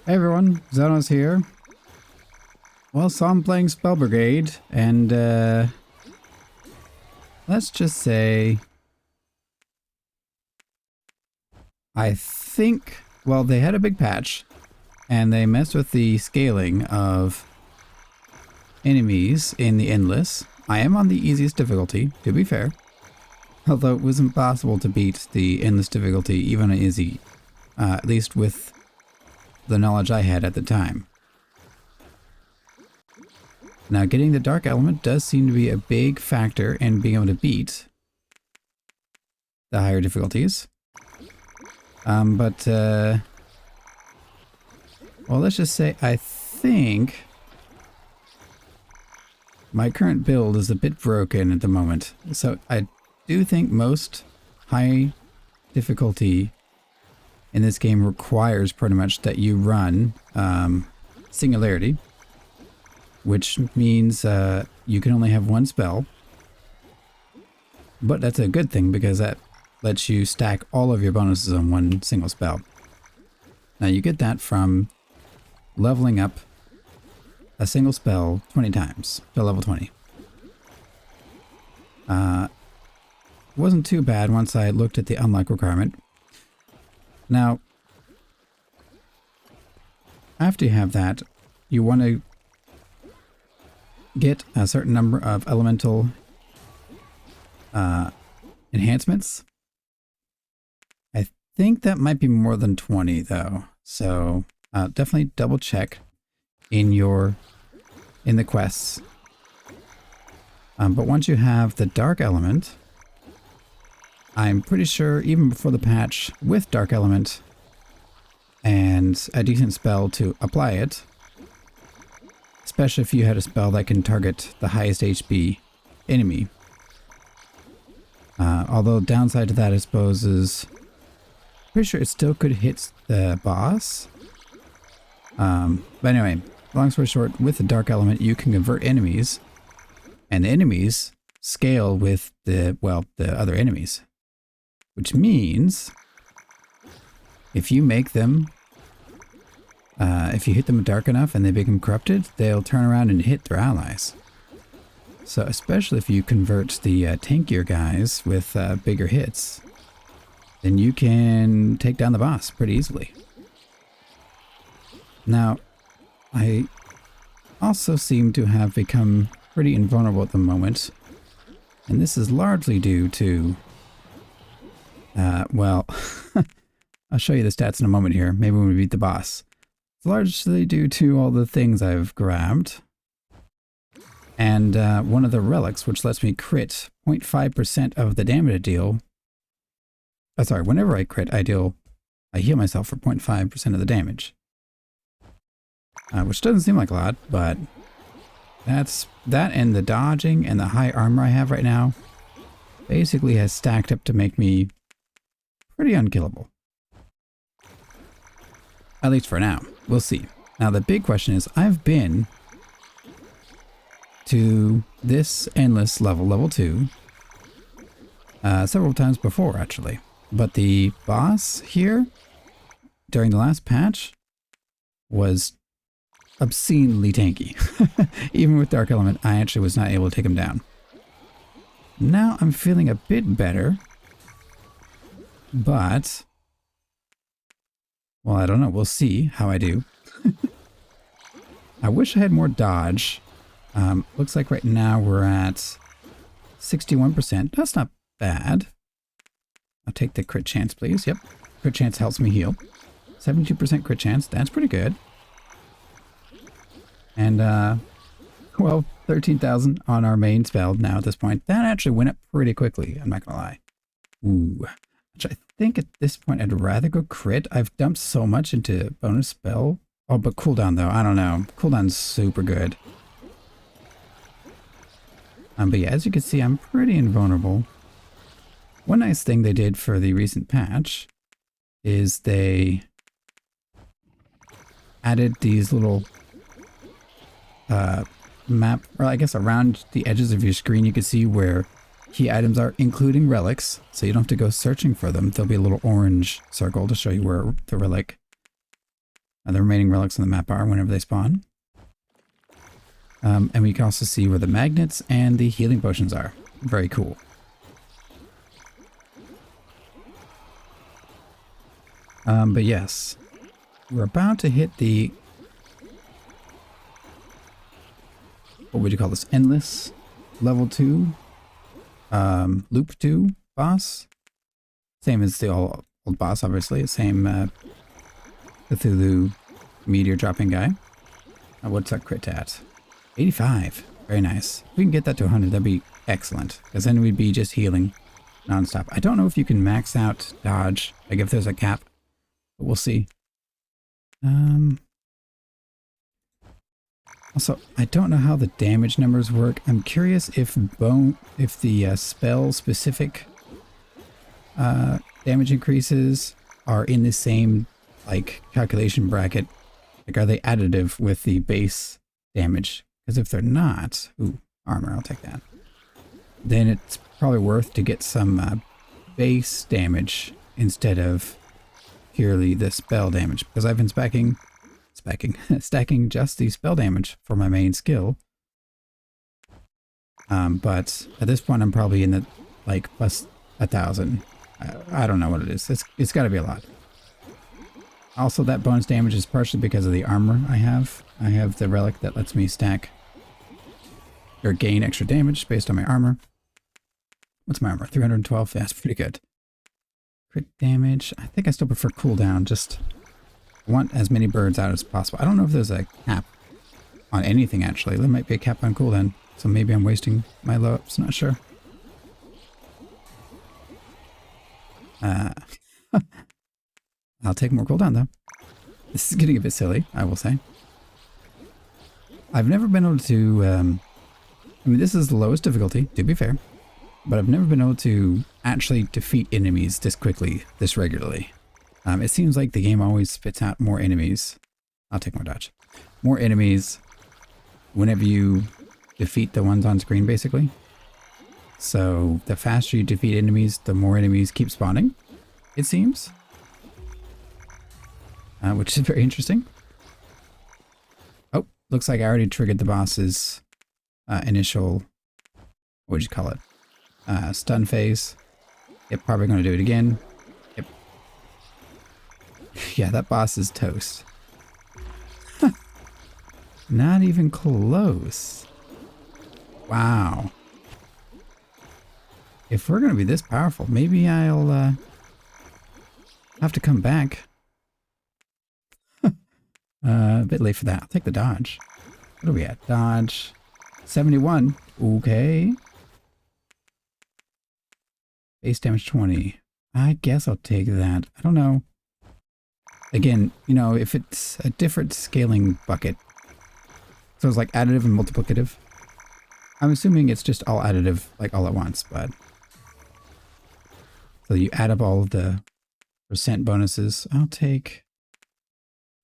Hey everyone, Zhonos here. Well, so I'm playing Spell Brigade, and let's just say I think, well, they had a big patch, and they messed with the scaling of enemies in the Endless. I am on the easiest difficulty, to be fair, although it was impossible to beat the Endless difficulty, even on easy, at least with the knowledge I had at the time. Now, getting the Dark Element does seem to be a big factor in being able to beat the higher difficulties. Well, let's just say I think my current build is a bit broken at the moment. So I do think most high difficulty in this game requires pretty much that you run Singularity, which means you can only have one spell. But that's a good thing because that lets you stack all of your bonuses on one single spell. Now you get that from leveling up a single spell 20 times to level 20. Wasn't too bad once I looked at the unlock requirement. Now, after you have that, you want to get a certain number of elemental enhancements. I think that might be more than 20 though, so definitely double check in the quests. But once you have the Dark Element, I'm pretty sure even before the patch, with Dark Element and a decent spell to apply it, especially if you had a spell that can target the highest HP enemy. Although downside to that I suppose is, pretty sure it still could hit the boss. But anyway, long story short, with the Dark Element you can convert enemies, and the enemies scale with the other enemies. Which means, if you make them, if you hit them dark enough and they become corrupted, they'll turn around and hit their allies. So especially if you convert the tankier guys with bigger hits, then you can take down the boss pretty easily. Now, I also seem to have become pretty invulnerable at the moment, and this is largely due to, well, I'll show you the stats in a moment here, maybe when we beat the boss. It's largely due to all the things I've grabbed. And one of the relics, which lets me crit 0.5% of the damage I deal. Sorry, whenever I crit, I heal myself for 0.5% of the damage. Which doesn't seem like a lot, but that and the dodging and the high armor I have right now basically has stacked up to make me pretty unkillable. At least for now. We'll see. Now the big question is, I've been to this endless level 2, several times before actually. But the boss here, during the last patch, was obscenely tanky. Even with Dark Element, I actually was not able to take him down. Now I'm feeling a bit better, but, well, I don't know. We'll see how I do. I wish I had more dodge. Looks like right now we're at 61%. That's not bad. I'll take the crit chance, please. Yep. Crit chance helps me heal. 72% crit chance. That's pretty good. And, well, 13,000 on our main spell now at this point. That actually went up pretty quickly, I'm not gonna lie. Ooh. Which I think at this point I'd rather go crit. I've dumped so much into bonus spell. Oh, but cooldown though, I don't know. Cooldown's super good. But yeah, as you can see, I'm pretty invulnerable. One nice thing they did for the recent patch is they added these little map, or I guess around the edges of your screen you can see where key items are, including relics, so you don't have to go searching for them. There'll be a little orange circle to show you where the relic The remaining relics on the map are whenever they spawn. And we can also see where the magnets and the healing potions are. Very cool. But yes, we're about to hit the, what would you call this? Endless level 2, loop 2 boss. Same as the old boss, obviously. Same Cthulhu meteor dropping guy. What's that crit at? 85. Very nice. If we can get that to 100, that'd be excellent. Because then we'd be just healing nonstop. I don't know if you can max out dodge, like if there's a cap. But we'll see. Also, I don't know how the damage numbers work. I'm curious if the spell specific damage increases are in the same like calculation bracket. Like, are they additive with the base damage? Because if they're not, ooh, armor, I'll take that. Then it's probably worth to get some base damage instead of purely the spell damage, because I've been stacking just the spell damage for my main skill. But at this point, I'm probably in the like plus 1,000. I don't know what it is. It's got to be a lot. Also, that bonus damage is partially because of the armor I have. I have the relic that lets me stack or gain extra damage based on my armor. What's my armor? 312. Yeah, that's pretty good. Crit damage. I think I still prefer cooldown. Just want as many birds out as possible. I don't know if there's a cap on anything, actually. There might be a cap on cooldown. So maybe I'm wasting my low-ups. Not sure. I'll take more cooldown, though. This is getting a bit silly, I will say. I've never been able to... I mean, this is the lowest difficulty, to be fair. But I've never been able to actually defeat enemies this quickly, this regularly. It seems like the game always spits out more enemies. I'll take more dodge. More enemies whenever you defeat the ones on screen, basically. So the faster you defeat enemies, the more enemies keep spawning, it seems. Which is very interesting. Oh, looks like I already triggered the boss's initial, what would you call it? Stun phase. Yep, probably going to do it again. Yep. Yeah, that boss is toast. Not even close. Wow. If we're going to be this powerful, maybe I'll have to come back. A bit late for that. I'll take the dodge. What are we at? Dodge. 71. Okay. Base damage 20. I guess I'll take that. I don't know. Again, you know, if it's a different scaling bucket. So it's like additive and multiplicative. I'm assuming it's just all additive, like all at once, but... So you add up all of the percent bonuses. I'll take...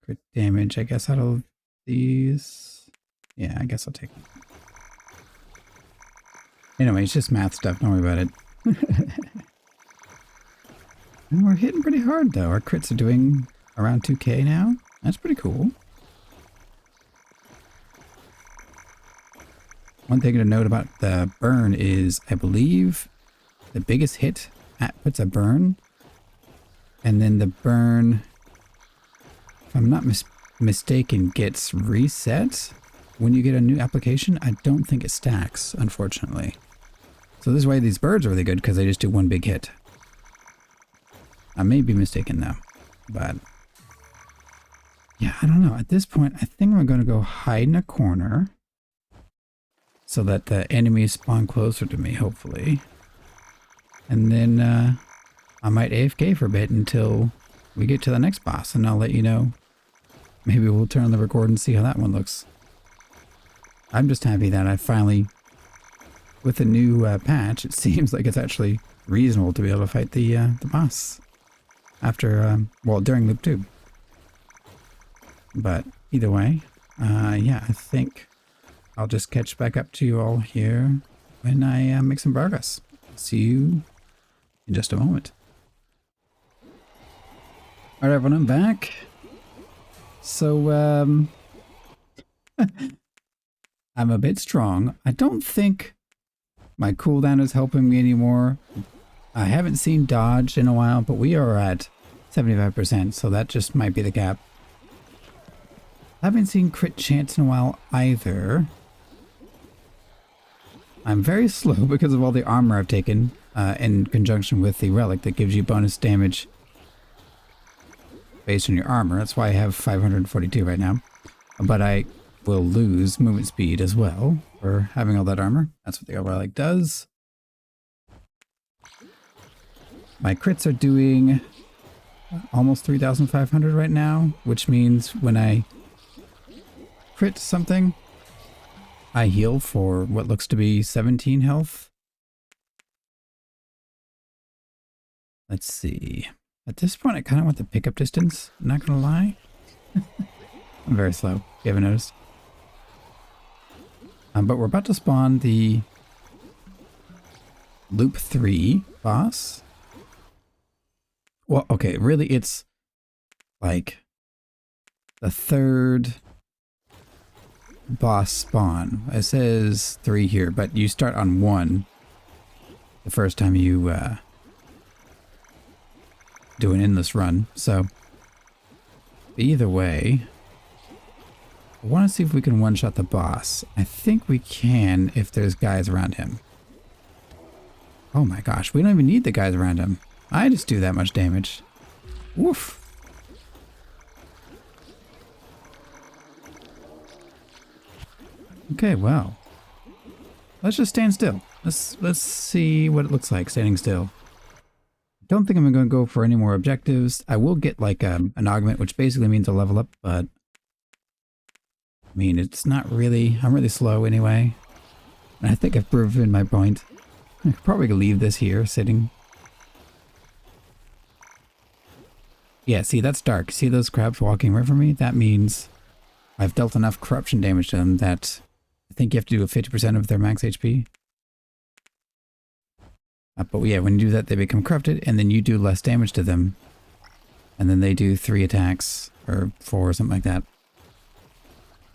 crit damage, I guess, out of these. Yeah, I guess I'll take them. Anyway, it's just math stuff. Don't worry about it. And we're hitting pretty hard, though. Our crits are doing around 2k now. That's pretty cool. One thing to note about the burn is, I believe, the biggest hit puts a burn. And then the burn, if I'm not mistaken, gets reset when you get a new application. I don't think it stacks, unfortunately. So this way these birds are really good because they just do one big hit. I may be mistaken though, but yeah, I don't know. At this point, I think I'm going to go hide in a corner so that the enemies spawn closer to me, hopefully. And then I might AFK for a bit until we get to the next boss, and I'll let you know. Maybe we'll turn on the record and see how that one looks. I'm just happy that I finally, with the new patch, it seems like it's actually reasonable to be able to fight the boss after, well, during loop 2. But either way, yeah, I think I'll just catch back up to you all here when I make some progress. See you in just a moment. Alright, everyone, I'm back. So, I'm a bit strong. I don't think my cooldown is helping me anymore. I haven't seen dodge in a while, but we are at 75%, so that just might be the gap. I haven't seen crit chance in a while either. I'm very slow because of all the armor I've taken in conjunction with the relic that gives you bonus damage based on your armor. That's why I have 542 right now. But I will lose movement speed as well for having all that armor. That's what the relic does. My crits are doing almost 3,500 right now, which means when I crit something, I heal for what looks to be 17 health. Let's see. At this point, I kind of want the pickup distance. I'm not going to lie. I'm very slow, if you haven't noticed. But we're about to spawn the Loop 3 boss. Well, okay, really it's like the third boss spawn. It says 3 here, but you start on 1 the first time you do an endless run. So either way, I want to see if we can one-shot the boss. I think we can if there's guys around him. Oh my gosh, we don't even need the guys around him. I just do that much damage. Woof. Okay, well. Let's just stand still. Let's see what it looks like standing still. Don't think I'm going to go for any more objectives. I will get like an augment, which basically means a level up, but I mean, it's not really, I'm really slow anyway. And I think I've proven my point. I could probably leave this here sitting. Yeah, see, that's dark. See those crabs walking right from me? That means I've dealt enough corruption damage to them that I think you have to do a 50% of their max HP. But yeah, when you do that, they become corrupted, and then you do less damage to them. And then they do 3 attacks, or 4, or something like that.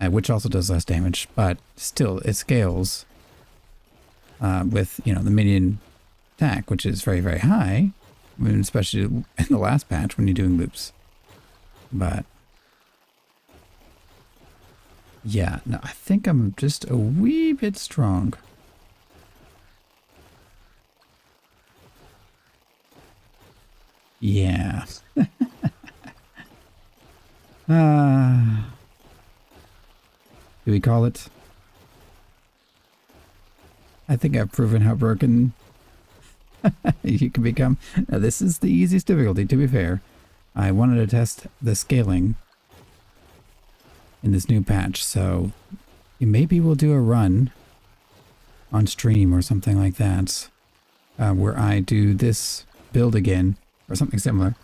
Which also does less damage, but still, it scales with, you know, the minion attack, which is very, very high. I mean, especially in the last patch when you're doing loops. But yeah, no, I think I'm just a wee bit strong. Yeah. Do we call it? I think I've proven how broken you can become. Now, this is the easiest difficulty, to be fair. I wanted to test the scaling in this new patch, so maybe we'll do a run on stream or something like that, where I do this build again, or something similar,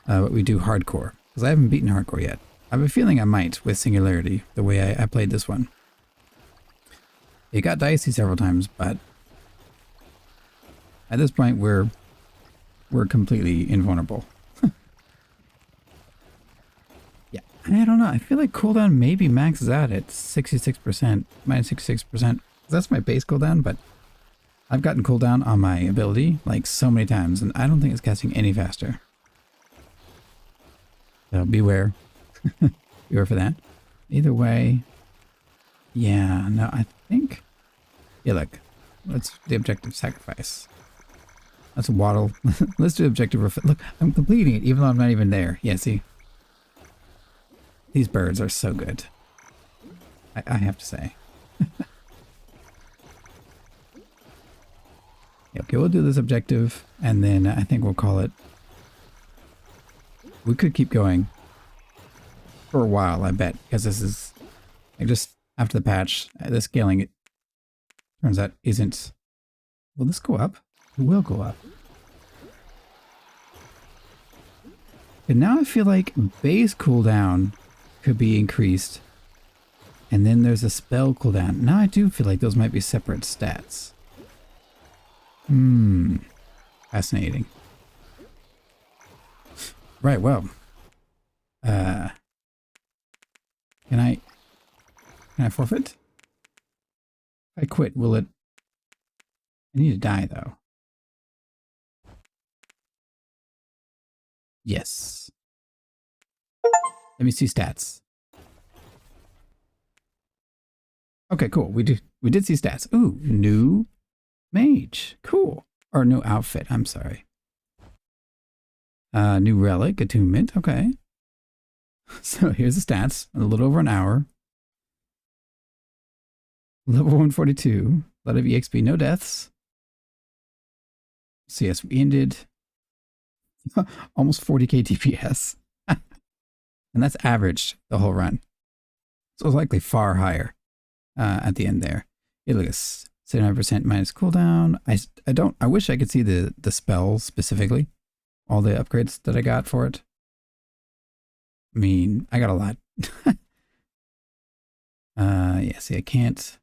but we do hardcore, because I haven't beaten hardcore yet. I have a feeling I might with Singularity, the way I played this one. It got dicey several times, but at this point we're completely invulnerable. Yeah, I don't know. I feel like cooldown maybe maxes out at 66%, minus 66%. That's my base cooldown, but I've gotten cooldown on my ability like so many times, and I don't think it's casting any faster. So beware. Beware for that. Either way, yeah, no, I think, yeah, look, let's do objective sacrifice. Let's waddle. Let's do objective. Look, I'm completing it even though I'm not even there. Yeah, see? These birds are so good. I have to say. Yeah, okay, we'll do this objective, and then I think we'll call it. We could keep going for a while, I bet, because this is like just after the patch, the scaling, it turns out isn't. Will this go up? It will go up. And now I feel like base cooldown could be increased. And then there's a spell cooldown. Now I do feel like those might be separate stats. Fascinating. Right, well. Can I forfeit? If I quit, will it... I need to die, though. Yes. Let me see stats. Okay, cool. We did see stats. Ooh, new mage. Cool. Or new outfit. I'm sorry. New relic, attunement. Okay. So here's the stats. A little over an hour. Level 142. A lot of EXP. No deaths. So yes, we ended almost 40k DPS. And that's average the whole run. So it's likely far higher at the end there. Hey, look at 79% minus cooldown. I wish I could see the spells specifically. All the upgrades that I got for it. I mean, I got a lot. Yeah, see, I can't.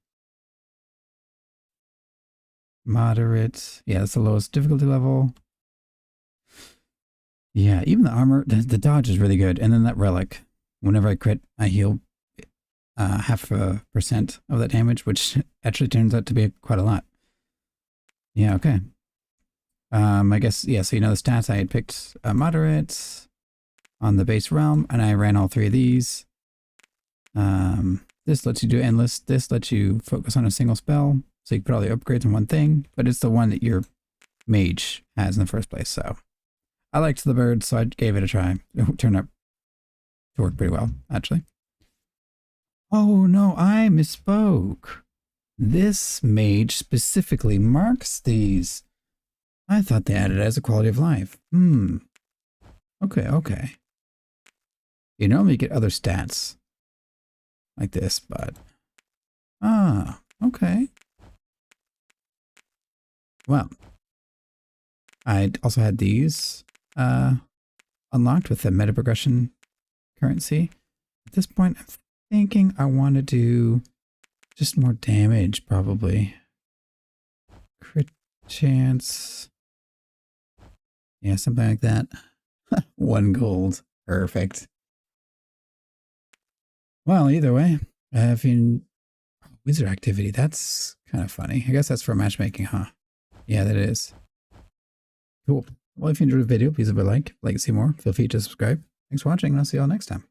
Moderate. Yeah, that's the lowest difficulty level. Yeah, even the armor, the dodge is really good. And then that relic. Whenever I crit, I heal 0.5% of that damage, which actually turns out to be quite a lot. Yeah, okay. I guess, yeah, so you know the stats, I had picked moderate on the base realm, and I ran all three of these. This lets you do endless. This lets you focus on a single spell, so you can put all the upgrades in one thing, but it's the one that your mage has in the first place, so. I liked the bird, so I gave it a try. It turned out to work pretty well, actually. Oh no, I misspoke. This mage specifically marks these. I thought they added it as a quality of life. Okay, okay. You normally get other stats like this, but... Ah, okay. Well, I also had these unlocked with the meta progression currency. At this point, I'm thinking I want to do just more damage, probably. Crit chance. Yeah, something like that. 1 gold. Perfect. Well, either way, wizard activity, that's kind of funny. I guess that's for matchmaking, huh? Yeah, that is. Cool. Well, if you enjoyed the video, please leave a like. If you'd like to see more, feel free to subscribe. Thanks for watching, and I'll see you all next time.